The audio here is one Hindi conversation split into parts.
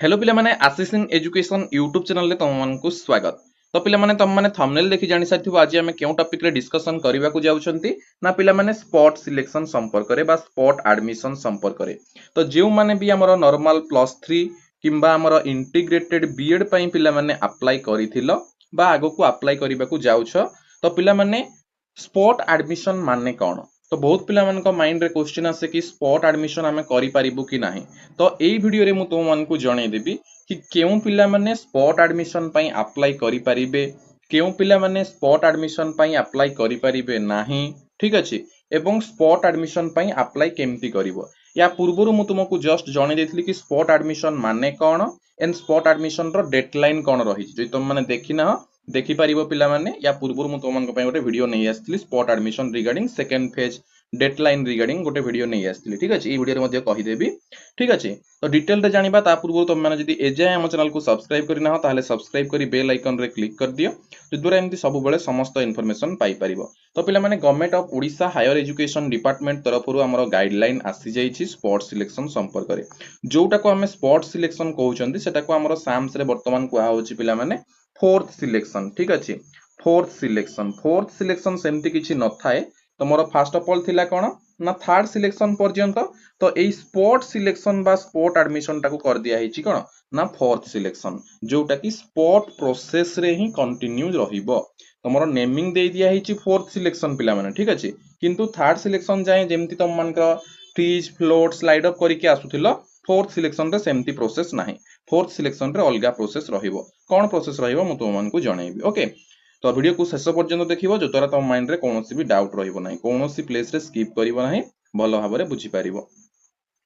हेलो पिला माने आशीष इन एजुकेशन यूट्यूब चैनल रे तुमको स्वागत। तो पिला माने तुम माने थंबनेल देखि जानि साथिबो आज हम केउ टॉपिक रे डिस्कशन करबा को जाउछंती ना पिला माने स्पॉट सिलेक्शन संपर्क रे बा स्पॉट एडमिशन संपर्क रे। तो जेउ माने भी हमर नॉर्मल +3 किंबा हमर इंटीग्रेटेड बीएड पई पिला माने अप्लाई करिथिलो बा आगो को अप्लाई करबा को जाउछ। तो पिला माने स्पॉट एडमिशन माने कोन? तो बहुत पिला मानक माइंड रे क्वेश्चन आसे कि स्पॉट एडमिशन आमे करि पारिबु कि नाही। तो एई वीडियो रे मु तुम मानकु जणे देबी कि केउ पिला माने स्पॉट एडमिशन पई अप्लाई करि पारिबे, केउ पिला माने स्पॉट एडमिशन पई अप्लाई करि पारिबे नाही, ठीक अछि। एवं स्पॉट एडमिशन पई अप्लाई केमती करिवो या पूर्वरु मु तुमको जस्ट जणे देथिली कि स्पॉट एडमिशन माने कोन एंड स्पॉट एडमिशन रो डेडलाइन कोन रही जे तुम माने देखिना देखि पारिबो पिला माने या पूर्वरु मु तुमनको पई गोटे वीडियो नै आस्थिली spot admission regarding second phase deadline regarding गोटे वीडियो नै आस्थिली, ठीक अछि। ई वीडियो रे मध्ये कहि देबी, ठीक अछि। तो डिटेल रे जानिबा ता पूर्व तुम माने जदी एजाय हम चैनल को सब्सक्राइब करिना हो ताले सब्सक्राइब करी बेल आइकन रे क्लिक कर दियो जद्वारा एमती सब बेले समस्त इन्फॉर्मेशन पाई परिबो। तो पिला माने government of Odisha higher education department तरफरु हमर गाइडलाइन आसी जाईछि स्पॉट सिलेक्शन संपर्क रे। जोटा को हमें स्पॉट सिलेक्शन कहउचंदी सेटा को हमर साम्स रे वर्तमान को होछि पिला माने फोर्थ सिलेक्शन, ठीक अछि। फोर्थ सिलेक्शन सेमती किछि न थाए। तमरो फर्स्ट ऑफ ऑल थिला कोन ना थर्ड सिलेक्शन पर्यंत। तो एई स्पॉट सिलेक्शन बा स्पॉट एडमिशन टाको कर दिया हिची कोन ना फोर्थ सिलेक्शन, जोटा कि स्पॉट प्रोसेस रे ही कंटिन्यू रहिबो। तमरो नेमिंग दे दिया हिची फोर्थ सिलेक्शन पिला माने, ठीक अछि। किंतु थर्ड सिलेक्शन जाय जेमती तम मानकर फ्रीज फ्लोट स्लाइड अप करिके आसुथिलो फोर्थ सिलेक्शन रे सेमती प्रोसेस नाही। फोर्थ सिलेक्शन रे अलगा प्रोसेस रहिबो। कोन प्रोसेस रहिबो मु तुम मानकु जणैबी, ओके। तो वीडियो को शेष पर्यंत देखिबो जो द्वारा तम माइंड रे कोनोसी भी डाउट रहिबो नाही, कोनोसी प्लेस रे स्किप करिवो नाही, भलो भाबरे बुझी पारिबो।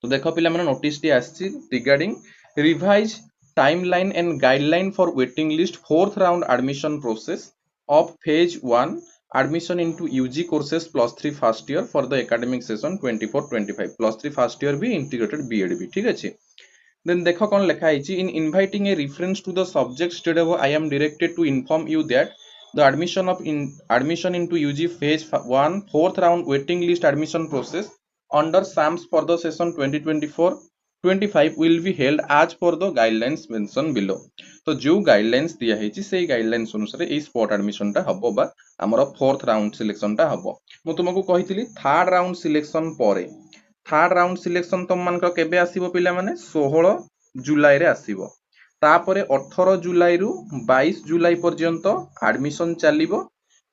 तो देखो पिला माने नोटिस टी आछि regarding revise timeline and guideline for waiting list fourth round admission process of phase 1 admission into UG courses +3 first year for the academic session 24-25 +3 first year भी integrated BEd भी, ठीक अछि। Then देखो कौन लिखा है in inviting a reference to the subject stated above I am directed to inform you that the admission into UG phase 1 fourth round waiting list admission process under SAMS for the session 2024-25 will be held as per the guidelines mentioned below। तो जो गाइडलाइंस दिया है से गाइडलाइंस अनुसार ए स्पॉट एडमिशन टा हबो बा हमर फोर्थ राउंड सिलेक्शन टा हबो। मु तुमको कहितली थर्ड राउंड सिलेक्शन परे थर्ड राउंड सिलेक्शन तुम मान केबे आसीबो पिला माने 16 जुलाई रे आसीबो। तापरे 18 जुलाई रु 22 जुलाई पर्यंत एडमिशन चलिबो।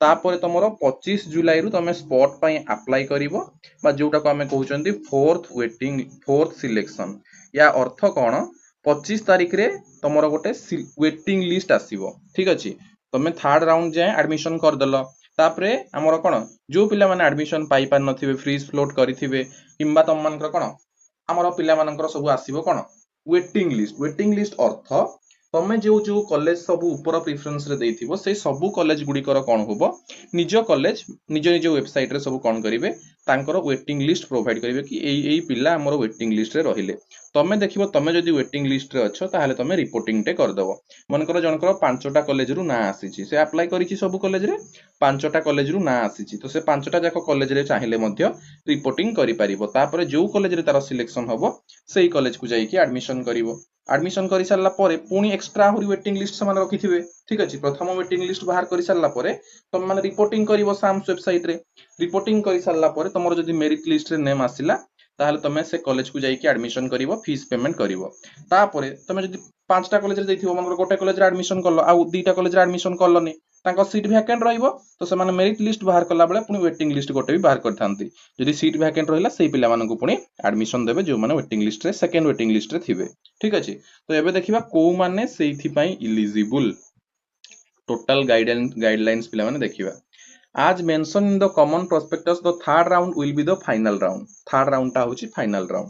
तापरे तमरो 25 जुलाई रु तमे स्पॉट पई अप्लाई करिवो बा जोटा को हमें कहउचंदी फोर्थ सिलेक्शन। या अर्थ कोन 25 तारिख रे तमरो गोटे वेटिंग लिस्ट आसीबो, ठीक अछि। तमे थर्ड राउंड जाय एडमिशन कर दलो। तापरे हमर कोन जो पिला माने एडमिशन पाई पार नथिबे फ्रीज फ्लोट करिथिबे किंबा तम मानकर कोन हमर पिला मानकर सब आसीबो कोन वेटिंग लिस्ट अर्थ तमे जो कॉलेज सब ऊपर प्रेफरेंस रे देथिबो से सब कॉलेज गुडी कर कोन होबो निज कॉलेज निज वेबसाइट रे सब कोन करिवे तांकर वेटिंग लिस्ट प्रोवाइड करिवे कि एई पिला हमर वेटिंग लिस्ट रे रहिले। तमे देखिबो तमे जदि वेटिंग लिस्ट रे अछो ताहाले तमे रिपोर्टिंग टे कर दबो। मनकर जनकर 5टा कॉलेज रु ना आसीची से अप्लाई करिची सब कॉलेज रे 5टा कॉलेज रु ना आसीची तो से 5टा जाक कॉलेज रे चाहिले मध्य रिपोर्टिंग करि परिबो। तापरे जो कॉलेज रे तार सिलेक्शन हबो सेही कॉलेज को जाई कि एडमिशन करिवो। एडमिशन करि सारला परे पुनी एक्स्ट्रा हुरी वेटिंग लिस्ट समान रखिथिबे, ठीक अछि। प्रथम वेटिंग लिस्ट बाहर करि सारला परे तम माने रिपोर्टिंग करिवो साम्स वेबसाइट रे। रिपोर्टिंग करि सारला परे तमरो जदि मेरिट लिस्ट रे नेम आसिला ताहाले तमे से कॉलेज को जाई कि एडमिशन करिवो फीस पेमेंट करिवो। तापरे तमे जदि 5टा कॉलेज रे दैथिबो मनकर गोटे कॉलेज रे एडमिशन करलो आ 2टा कॉलेज रे एडमिशन करलोनी तांको सीट वैकेंट रहइबो तो से माने मेरिट लिस्ट बाहर करला बेले पुनी वेटिंग लिस्ट गोटे भी बाहर करथांती। जदि सीट वैकेंट रहिला सेही पिला मानकु पुनी एडमिशन देबे जो माने वेटिंग लिस्ट रे सेकंड वेटिंग लिस्ट रे थिबे, ठीक अछि। तो एबे देखिबा को माने सेही पई इलिजिबल टोटल गाइडलाइंस पिला माने देखिबा। As mentioned in the common prospectus, the third round will be the final round. Third round ta hochi final round.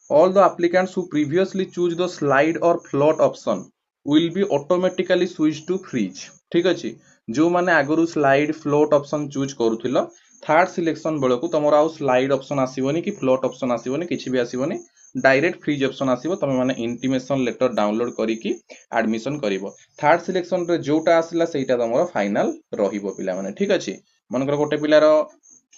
All the applicants who previously choose the slide or float option will be automatically switched to freeze. ठीक अछि। जो माने आगरु स्लाइड फ्लोट ऑप्शन चूज करूथिलो थर्ड सिलेक्शन बेलकु तमरा आउ स्लाइड ऑप्शन आसीबोनी कि फ्लोट ऑप्शन आसीबोनी किछि भी आसीबोनी डायरेक्ट फ्रीज ऑप्शन आसीबो। तमे माने इंटीमेशन लेटर डाउनलोड करिकि एडमिशन करिवो। थर्ड सिलेक्शन रे जोटा आसिला सेटा तमरो फाइनल रहिबो पिला माने, ठीक अछि। मनकर गोटे पिलार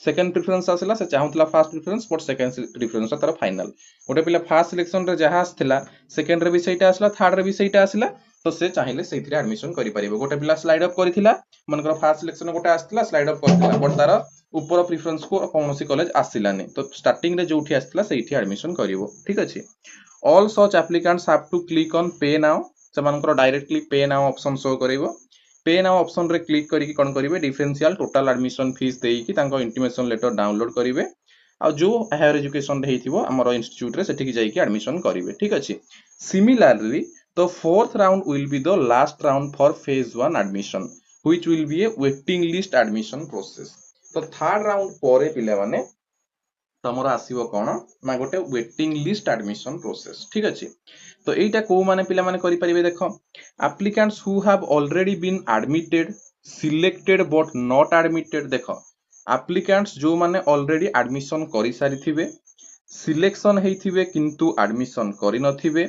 सेकंड प्रिफरेंस आसला से चाहूला first preference but second preference तार फाइनल गोटे पिला फास्ट सिलेक्शन रे जहाँ आसला सेकंड रे भी सेटा आसला थर्ड रे भी सेटा आसला तो से चाहिए से एडमिशन करि परिबो गोटे पिला स्लाइड अप करथिला मनकर फास्ट सिलेक्शन गोटे आसला स्लाइड अप करथिला बट तार ऊपर प्रिफरेंस को कौनसी कॉलेज आसिलानी तो स्टार्टिंग रे जोठी आसला सेठी एडमिशन करिवो ठीक अछि all such applicants have to click on pay now से मनकर directly pay now option show करिवो पे नाउ ऑप्शन रे क्लिक करिक कोन करिवे डिफरेंशियल टोटल एडमिशन फीस देई कि तांको इंटिमेशन लेटर डाउनलोड करिवे आ जो हायर एजुकेशन रे हेतिबो हमर इंस्टीट्यूट रे सेठी जाई कि एडमिशन करिवे ठीक अछि similarly the fourth round will be the last round for phase 1 admission which will be A waiting list admission process तो थर्ड राउंड परे पिले माने तमरा आसीबो कोन ना गोटे वेटिंग लिस्ट एडमिशन प्रोसेस ठीक अछि तो एटा को माने पिला माने करि परिबे देखो applicants who have already been admitted selected but not admitted देखो applicants जो माने already admission करि सारि थिबे सिलेक्शन हेइथिबे किंतु एडमिशन करि नथिबे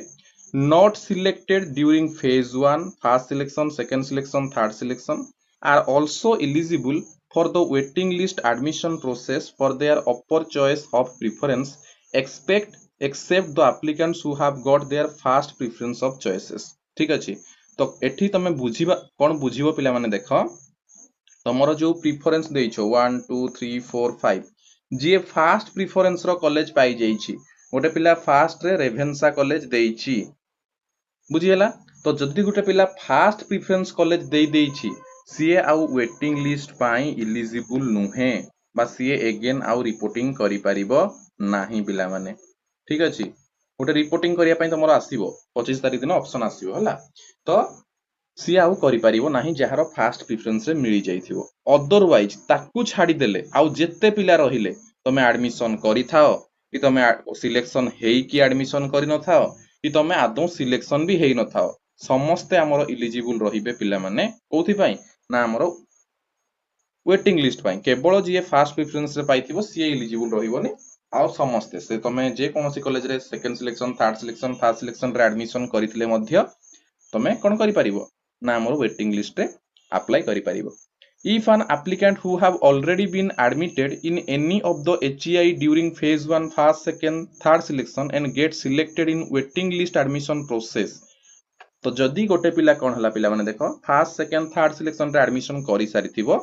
not selected during phase 1 first selection second selection third selection are also eligible for the waiting list admission process for their upper choice of preference except the applicants who have got their first preference of choices ठीक अछि तो एठी तमे बुझिबा कोन बुझिबो पिला माने देखो तमरो जो प्रेफरेंस देइछो 1 2 3 4 5 जे फास्ट प्रेफरेंस रो कॉलेज पाई जाईछि गोटे पिला फास्ट रे रेभेन्सा कॉलेज देइछि बुझियला तो जदि गोटे पिला फास्ट प्रेफरेंस कॉलेज देई देइछि सीए आउ वेटिंग लिस्ट पाई इलिजिबल नुहे बा सीए अगेन आउ रिपोर्टिंग करि परिबो नाही पिला माने ठीक अछि गोटे रिपोर्टिंग करिया पई तमरो आसीबो 25 तारिख दिन ऑप्शन आसीबो हला तो सी आउ करि परिबो नाही जहार फास्ट प्रेफरेंस रे मिली जाइथिबो अदरवाइज ताकू छाडी देले आउ जेते पिला रहिले तमे एडमिशन करि थाओ कि तमे सिलेक्शन हेई कि एडमिशन करि न थाओ कि तमे आदौ सिलेक्शन भी हेई न थाओ समस्त हमरो एलिजिबल रहिबे पिला माने कोथि पई ना हमरो वेटिंग लिस्ट पई केवल जे फास्ट प्रेफरेंस रे पाइथिबो सी एलिजिबल रहिबोनी आउ समस्ते से तमे जे कोनोसी कॉलेज रे second selection third selection first selection रे एडमिशन करिथिले मध्य तमे कोन करि परिबो ना हमर वेटिंग लिस्ट रे अप्लाई करि परिबो if an applicant who have already been admitted in any of the HEI during phase 1 first second third selection and get selected in waiting list admission process तो जदि गोटे पिला कोन हला पिला माने देखो फर्स्ट सेकंड थर्ड सिलेक्शन रे एडमिशन करि सारिथिबो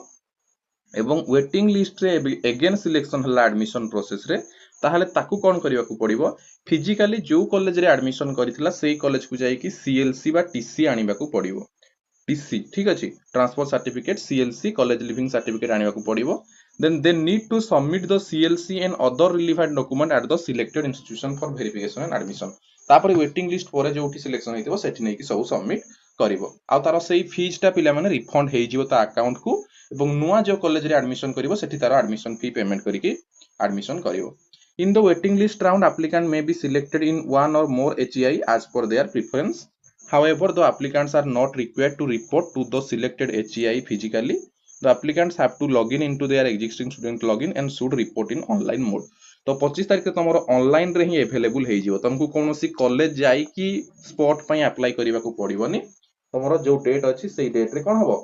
एवं वेटिंग लिस्ट रे अगेन सिलेक्शन हला एडमिशन प्रोसेस रे ताहले ताकू कोन करिवा को पड़िबो फिजिकली जो कॉलेज रे एडमिशन करिथिला सेही कॉलेज को जाई कि सीएलसी बा टीसी आनिबा को पड़िबो टीसी ठीक अछि transfer certificate CLC college leaving certificate आनिबा को पड़िबो then they need to submit the CLC and other relevant document at the selected institution for verification and admission तापर वेटिंग लिस्ट परे जोठी सिलेक्शन हेतिबो सेठी नै कि सब सबमिट करिवो आ तार सेही फीस टा पिला माने रिफंड हेइ जिवो ता अकाउंट को एवं नुआ जो कॉलेज रे एडमिशन करिवो सेठी तार एडमिशन फी पेमेंट करिकि एडमिशन करिवो in the waiting list round applicant may be selected in one or more HEI as per their preference however the applicants are not required to report to the selected HEI physically the applicants have to log in into their existing student login and should report in online mode तो 25 तारिख तमरो ऑनलाइन रे ही अवेलेबल हेइ जिवो तुमको कोनोसी कॉलेज जाई कि स्पॉट पई अप्लाई करिवा को पड़िबोनी तमरो जो डेट अछि सेही डेट रे कोन हबो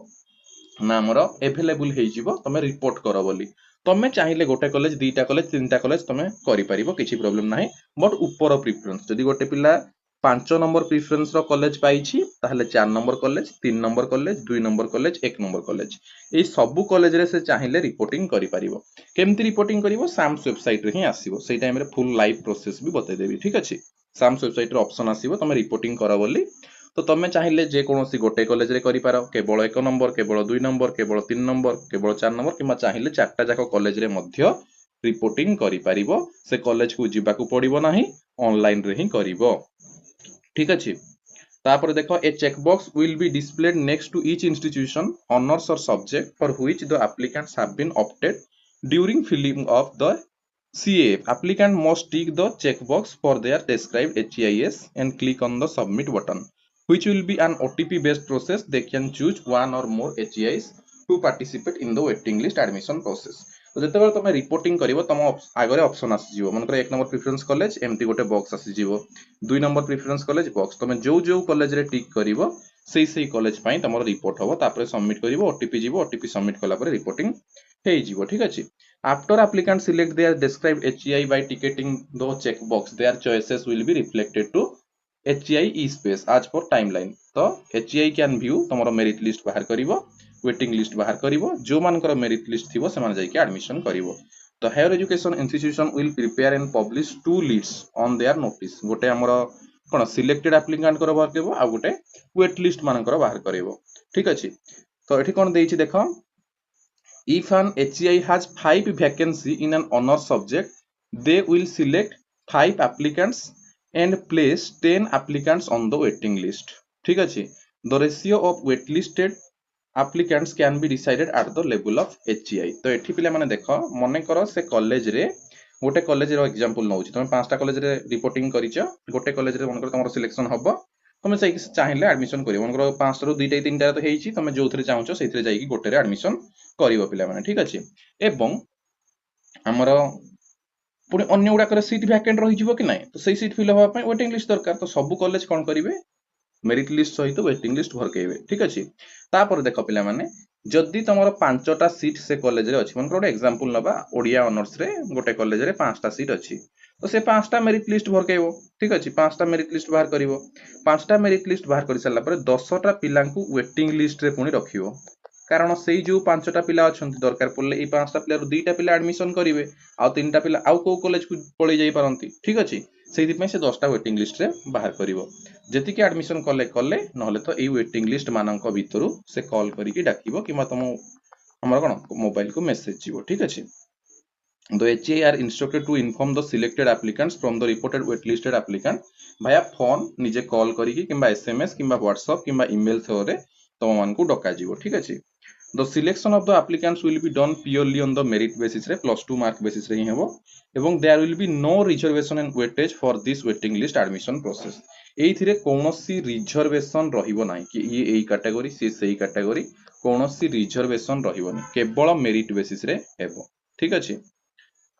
ना हमरो अवेलेबल हेइ जिवो तमे रिपोर्ट करो बोली तमे चाहिए गोटे कॉलेज दीटा कॉलेज तीनटा कॉलेज तमे करि परिबो किछि प्रॉब्लम नाही बट ऊपर प्रेफरेंस जदि गोटे पिला 5 नंबर प्रेफरेंस रो कॉलेज पाइछि ताहले 4 number college 3 number college 2 number college 1 number college ए सब कॉलेज रे से चाहिए रिपोर्टिंग करि परिबो केमति रिपोर्टिंग करिवो साम्स वेबसाइट रे ही आसीबो सेही टाइम रे फुल लाइव प्रोसेस भी बतै देबी ठीक अछि साम्स वेबसाइट रे ऑप्शन आसीबो तमे रिपोर्टिंग करा बोली तो तमे चाहिए जे कोनोसी गोटे कॉलेज रे करि पारो केवल 1 नंबर केवल 2 नंबर केवल 3 नंबर केवल 4 नंबर किमा चाहिए चारटा जाको कॉलेज रे मध्य रिपोर्टिंग करि परिबो से कॉलेज को जिबा को पड़िबो नाही ऑनलाइन रे ही करिवो ठीक अछि तापर देखो a checkbox will be displayed next to each institution honours और subject for which the applicants have been opted during filling of the CAF applicant must tick the checkbox for their described HEIS and click on the submit button which will be an OTP based process they can choose one or more HEIs to participate in the waiting list admission process तो जते बेर तमे रिपोर्टिंग करिवो तम आगरे ऑप्शन आसी जिवो मनकर 1 नंबर प्रेफरेंस कॉलेज एमटी गोटे बॉक्स आसी जिवो 2 नंबर प्रेफरेंस कॉलेज बॉक्स तमे जो कॉलेज रे टिक करिवो सेही कॉलेज पई तमरो रिपोर्ट होबो तापर सबमिट करिवो ओटीपी जिवो ओटीपी सबमिट कला पर रिपोर्टिंग हेइ जिवो ठीक अछि After applicants select their described HEI by ticketing the checkbox, their choices will be reflected to HEI e-space as per timeline. तो HEI can view तमरो merit list बाहर करिवो, waiting list बाहर करिवो, जो मानकर merit list थिवो से मान जाइके admission करिवो. तो higher education institution will prepare and publish 2 lists on their notice. गोटे हमरो कोन सिलेक्टेड एप्लिकेंट कर बाहर करबो आ गोटे वेट लिस्ट मानकर बाहर करबो. ठीक अछि. तो एठी कोन देइछि देखो. If an HEI has 5 vacancy in an honor subject, they will select 5 applicants and place 10 applicants on the waiting list. ठीक अछि. The ratio of waitlisted applicants can be decided at the level of HEI. तो एठी पिला माने देखो मने करो से कॉलेज रे गोटे कॉलेज रो एग्जांपल नउछि. तुम पांचटा कॉलेज रे रिपोर्टिंग करिचो, गोटे कॉलेज रे मनकर तमरो सिलेक्शन हबो. तुम से चाहिले एडमिशन करियो. मनकर पांचटा रो दुईटा तीनटा तो हेइछि, तुम जोथरे चाहउछो सेथरे जाईकी गोटे रे एडमिशन करियो पिला माने. ठीक अछि. एवं हमरो पुणी अन्य गुड़ाकर सीट भैकेंट रही कि ना, तो सही सीट फिल हाँपी वेटिंग लिस्ट दरकार. तो सब कॉलेज कौन करेंगे मेरिट लिस्ट सहित वेटिंग लिस्ट भरकेबे. ठीक अच्छे. तापर देख पिला माने जदि तुम 5टा सीट से कॉलेज रे अछि, मन गोटे एग्जांपल नबा ओडिया ऑनर्स रे गोटे कॉलेज रे 5टा सीट अछि, तो से 5टा मेरिट लिस्ट भरकेबो. ठीक अछि. 5टा मेरिट लिस्ट बाहर करिवो. 5टा मेरिट लिस्ट बाहर कर सारा पर 10टा पिला वेटिंग लिस्ट रे पुणी रखिवो. कारण से जो 5टा पिला अछंती दरकार पड़ले ए 5टा पिला रो 2टा पिला एडमिशन करिवे आ 3टा पिला आउ को कॉलेज को पळै जाई परंती. ठीक अछि. सेहि दिपै से 10टा वेटिंग लिस्ट रे बाहर करिवो. जति के एडमिशन कले कले नहले तो ए वेटिंग लिस्ट मानक भितरु से कॉल करिकि डाकिबो किमा तुम हमर कोन मोबाइल को मेसेज जीवो. ठीक अछि. The HEI are instructed to inform the selected applicants from the reported waitlisted applicant via phone निजे कॉल करिकि किंबा SMS किंबा WhatsApp किंबा ईमेल थ्रू रे तुम मानकु डका जीवो. ठीक अछि. The selection of the applicants will be done purely on the merit basis रे +2 mark basis रे ही हेबो एवं there will be no reservation and weightage for this waiting list admission process. एइथिरे कोनोसी रिजर्वेशन रहिबो नाही कि ये एई कैटेगरी से सेई कैटेगरी कोनोसी रिजर्वेशन रहिबोनी, केवल मेरिट बेसिस रे हेबो. ठीक अछि.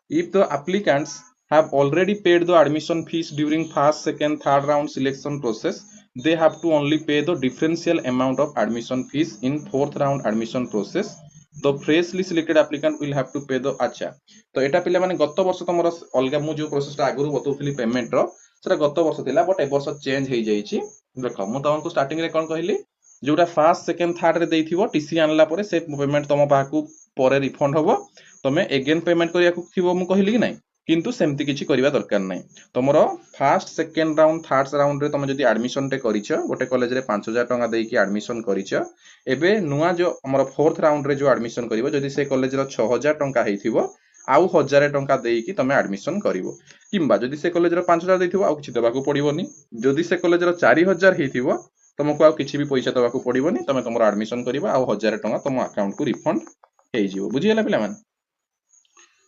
If the applicants have already paid the admission fees during first, second, third round selection process, they have to only pay the differential amount of admission fees in fourth round admission process. The freshly selected applicant will have to pay the अच्छा. तो एटा पिले माने गत वर्ष तमरो अलगा मु जो प्रोसेस टा आगुरु बतौथिली पेमेंट रो सेटा गत वर्ष थिला बट ए वर्ष चेंज हेइ जाईछि. देखो मु तमको स्टार्टिंग रे कोन कहिली जोटा फर्स्ट सेकंड थर्ड रे देइथिबो टीसी आनला परे से पेमेंट तम पाकू परे रिफंड होबो. तमे एगेन पेमेंट करिया को थिबो मु कहिली कि नै, किंतु सेमति किछि करिवा दरकार नै. तमरो first second round third round रे तमे जदि एडमिशन टे करिछ गोटे कॉलेज रे 5000 टका देकी एडमिशन करिछ, एबे नुवा जो हमर फोर्थ राउंड रे जो एडमिशन करिवो जदि से कॉलेज रो 6000 टका हेइथिबो आउ 1000 टका देकी तमे एडमिशन करिवो. किंबा जदि से कॉलेज रो 5000 देथिबो आउ किछि देबाकू पड़िबोनी. जदि से कॉलेज रो 4000 हेइथिबो तुमको आउ किछि भी पैसा देबाकू पड़िबोनी. तमे तमरो एडमिशन करिवो आउ 1000 टका तुम अकाउंट को रिफंड हेइ जिवो. बुझियला पिला माने.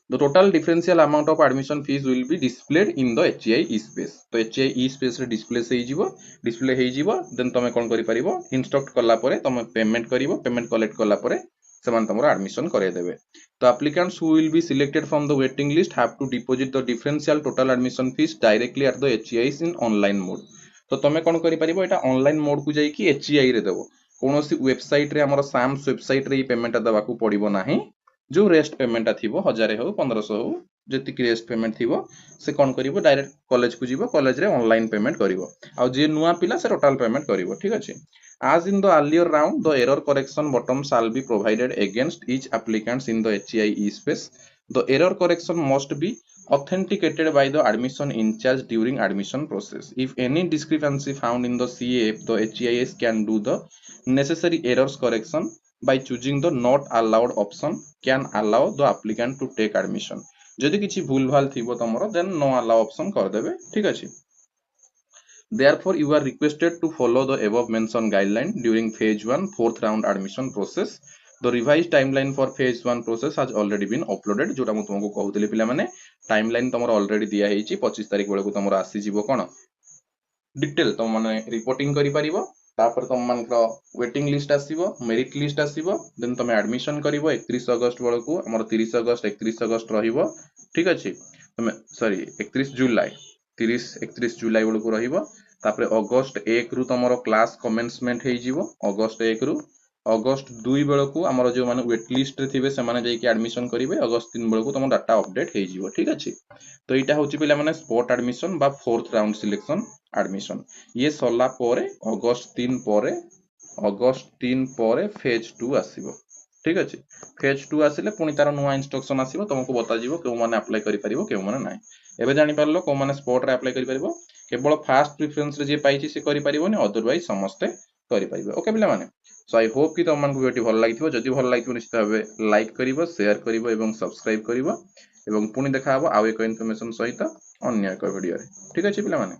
The total differential amount of admission fees will be displayed in the HEI e-space. तो HEI e-space रे डिस्प्ले से डिस्प्ले हेइ जिवो. देन तमे कोन करि परिबो इंस्ट्रक्ट कला परे तमे पेमेंट करिवो. पेमेंट कलेक्ट कला परे समान तमरो एडमिशन करे देबे. तो applicants who will be selected from the waiting list have to deposit the differential total admission fees directly at the HEIs in online mode. तो तमे कोन करि परिबो एटा ऑनलाइन मोड को जाई कि HEI रे देबो. कोनोसी वेबसाइट रे हमरो साम्स वेबसाइट रे पेमेंट देबाकू पड़िबो नाही. जो रेस्ट पेमेंट थी 1000 हो 1500 हो जी रेस्ट पेमेंट थी से कौन करिवो डायरेक्ट कॉलेज को जीवो. कॉलेज रे ऑनलाइन पेमेंट करिवो. आ जे नुआ पिला से टोटल पेमेंट करिवो. ठीक अछि. As in the earlier round, the error correction button shall be provided against each applicants in the HEI e-space. The error correction must be authenticated by the admission in charge during admission process. If any discrepancy found in the CAF, the HEIS can do the necessary errors correction by choosing the not allowed option can allow the applicant to take admission. जदि किछि भूल भाल थिबो तमरो देन नो अलाउ ऑप्शन कर देबे. ठीक अछि. Therefore you are requested to follow the above mentioned guideline during phase 1 fourth round admission process. The revised timeline for phase 1 process has already been uploaded. जोटा मु तुमको कहउतली पिला माने टाइमलाइन तमरो ऑलरेडी दिया हेछि. 25 तारिख बेले को तमरो आसी जिवो कोन डिटेल तुम माने रिपोर्टिंग करि परिबो. तापर तुम मानकर वेटिंग लिस्ट आसीबो, मेरिट लिस्ट आसीबो. देन तुम एडमिशन करिवो 31 अगस्त बेले को हमर 30 अगस्त 31 अगस्त रहिबो. ठीक अछि. तुम सॉरी 31 जुलाई 31 जुलाई बेले को रहिबो. तापर अगस्त 1 रु तमरो क्लास कमेंसमेंट हेइ जिवो. अगस्त 1 रु अगस्त 2 बेलू आमर जो मैंने वेट लिस्ट रे थिबे से माने जाइए एडमिशन करेंगे अगस्त 3 बेलू तुम डाटा अपडेट हो ठीक अच्छे। तो यहाँ हूँ पे मैंने स्पॉट एडमिशन बा 4th राउंड सिलेक्शन एडमिशन ये सरला अगस्त 3 पर फेज 2 आसीबो ठीक अच्छे। फेज 2 आसिले पुणी तार नुआ इंस्ट्रक्शन आसीबो तुमको बता जीवो क्यों माने अप्लाई करि परिबो क्यों माने नाही। एबे जानि पारलो को माने स्पॉट रे अप्लाई करि परिबो केवल फास्ट प्रेफरेंस रे जे पाइछि से करि परिबोनी अदरवाइज समस्त करि परिबो ओके पिला माने। सो आई होप कि तुम मानक वीडियो भल लागिथिबो जदि भल लागिथिबो निश्चित भाबे लाइक करिवो शेयर करिवो एवं सब्सक्राइब करिवो एवं पुणी देखा हबो आउ एक इन्फॉर्मेशन सहित अन्य एक वीडियो रे ठीक अछि पिला माने।